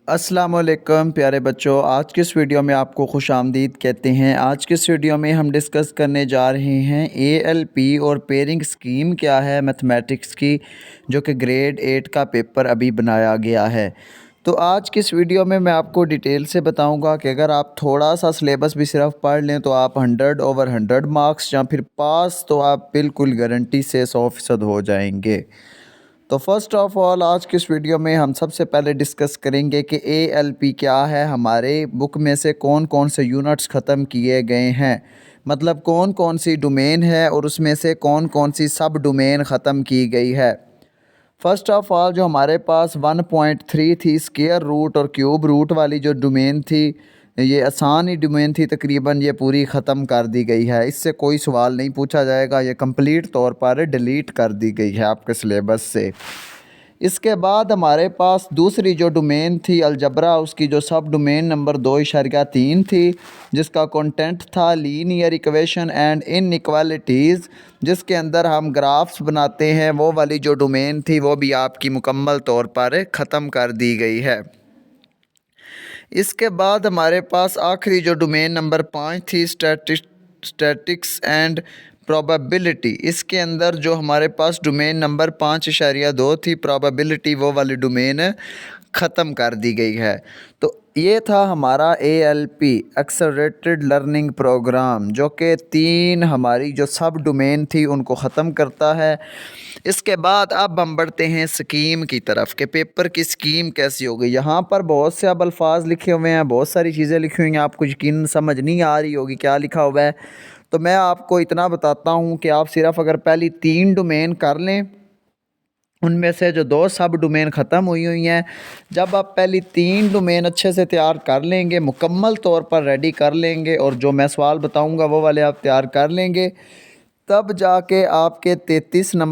अस्सलाम वालेकुम प्यारे बच्चों, आज की इस वीडियो में आपको खुश आमदीद कहते हैं। आज की इस वीडियो में हम डिस्कस करने जा रहे हैं ALP और पेयरिंग स्कीम क्या है मैथमेटिक्स की, जो कि ग्रेड 8 का पेपर अभी बनाया गया है। तो आज की इस वीडियो में मैं आपको डिटेल से बताऊंगा कि अगर आप थोड़ा सा सिलेबस भी सिर्फ पढ़ लें तो आप 100/100 मार्क्स या फिर पास तो आप बिल्कुल गारंटी से 100% हो जाएंगे। तो फर्स्ट ऑफ ऑल आज की इस वीडियो में हम सबसे पहले डिस्कस करेंगे कि ALP क्या है, हमारे बुक में से कौन कौन से यूनिट्स ख़त्म किए गए हैं, मतलब कौन कौन सी डोमेन है और उसमें से कौन कौन सी सब डोमेन ख़त्म की गई है। फ़र्स्ट ऑफ़ ऑल जो हमारे पास 1.3 थी स्क्वायर रूट और क्यूब रूट वाली जो डोमेन थी, ये आसान ही डोमेन थी, तकरीबन ये पूरी ख़त्म कर दी गई है। इससे कोई सवाल नहीं पूछा जाएगा, ये कंप्लीट तौर पर डिलीट कर दी गई है आपके सिलेबस से। इसके बाद हमारे पास दूसरी जो डोमेन थी अलजबरा, उसकी जो सब डोमेन नंबर 2.3 थी, जिसका कंटेंट था लीनियर इक्वेशन एंड इनइक्वालिटीज़, जिसके अंदर हम ग्राफ्स बनाते हैं, वो वाली जो डोमेन थी वो भी आपकी मुकम्मल तौर पर ख़त्म कर दी गई है। इसके बाद हमारे पास आखिरी जो डोमेन नंबर 5 थी स्टैटिक्स एंड प्रोबेबिलिटी, इसके अंदर जो हमारे पास डोमेन नंबर 5.2 थी प्रोबेबिलिटी, वो वाली डोमेन ख़त्म कर दी गई है। तो ये था हमारा ALP एक्सेलरेटेड लर्निंग प्रोग्राम, जो कि 3 हमारी जो सब डोमेन थी उनको ख़त्म करता है। इसके बाद अब हम बढ़ते हैं स्कीम की तरफ कि पेपर की स्कीम कैसी होगी। यहाँ पर बहुत से अब अल्फाज लिखे हुए हैं, बहुत सारी चीज़ें लिखी हुई हैं, आपको यकीन समझ नहीं आ रही होगी क्या लिखा हुआ है। तो मैं आपको इतना बताता हूँ कि आप सिर्फ अगर पहली 3 डोमेन कर लें, उनमें से जो 2 सब डोमेन ख़त्म हुई हैं, जब आप पहली 3 डोमेन अच्छे से तैयार कर लेंगे, मुकम्मल तौर पर रेडी कर लेंगे, और जो मैं सवाल बताऊंगा वो वाले आप तैयार कर लेंगे, तब जाके आपके 33 नंबर